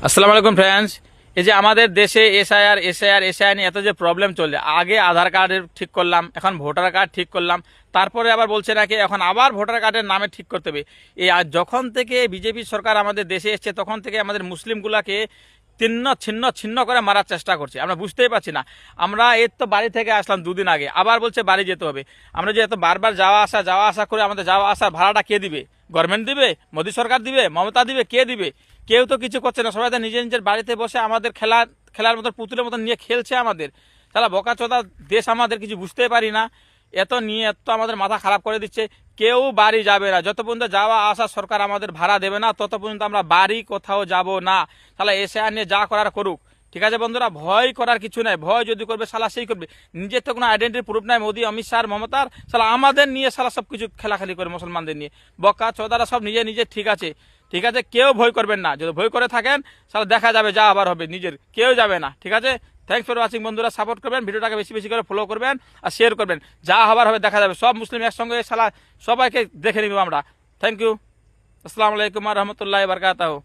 আসসালামু আলাইকুম ফ্রেন্ডস। এই যে আমাদের দেশে এসআইআর নিয়ে এত যে প্রবলেম চলছে, আগে আধার কার্ডের ঠিক করলাম, এখন ভোটার কার্ড ঠিক করলাম, তারপরে আবার বলছে নাকি এখন আবার ভোটার কার্ডের নামে ঠিক করতে হবে। এই যখন থেকে বিজেপি সরকার আমাদের দেশে এসছে তখন থেকে আমাদের মুসলিমগুলাকে ছিন্ন ছিন্ন ছিন্ন করে মারার চেষ্টা করছে। আমরা বুঝতেই পারছি না। আমরা এর তো বাড়ি থেকে আসলাম দুদিন আগে, আবার বলছে বাড়ি যেতে হবে। আমরা যে এত বারবার যাওয়া আসা করে আমাদের যাওয়া আসার ভাড়াটা কে দিবে? গভর্নমেন্ট দিবে? মোদী সরকার দিবে? মমতা দিবে? কে দিবে? কেউ তো কিছু করছে না। সবাই তো নিজের নিজের বাড়িতে বসে আমাদের খেলার মতো পুতুলের মতো নিয়ে খেলছে আমাদের। তাহলে বোকাচোদা দেশ আমাদের, কিছু বুঝতেই পারি না। এত নিয়ে এত আমাদের মাথা খারাপ করে দিচ্ছে। কেউ বাড়ি যাবে না যত পর্যন্ত যাওয়া আসা সরকার আমাদের ভাড়া দেবে না, তত পর্যন্ত আমরা বাড়ি কোথাও যাব না। তাহলে এসে নিয়ে যা করার করুক, ঠিক আছে বন্ধুরা? ভয় করার কিছু নাই। ভয় যদি করবে শালা সেই করবে। নিজের তো কোনো আইডেন্টি প্রুফ নাই মোদী, অমিত শাহ, মমতার। শালা আমাদের নিয়ে শালা সব কিছু খেলাখালি করে, মুসলমানদের নিয়ে। বকা চোদারা সব নিজে নিজে ঠিক আছে, ঠিক আছে? কেউ ভয় করবেন না। যদি ভয় করে থাকেন তাহলে দেখা যাবে যা আবার হবে, নিজের কেউ যাবে না, ঠিক আছে? থ্যাংকস ফর ওয়াচিং বন্ধুরা। সাপোর্ট করবেন, ভিডিওটাকে বেশি বেশি করে ফলো করবেন আর শেয়ার করবেন। যা হবার হবে দেখা যাবে। সব মুসলিম একসঙ্গে সালা সবাইকে দেখে নিব আমরা। Thank you. আসসালামু আলাইকুম ওয়া রাহমাতুল্লাহি ওয়া বারাকাতুহু।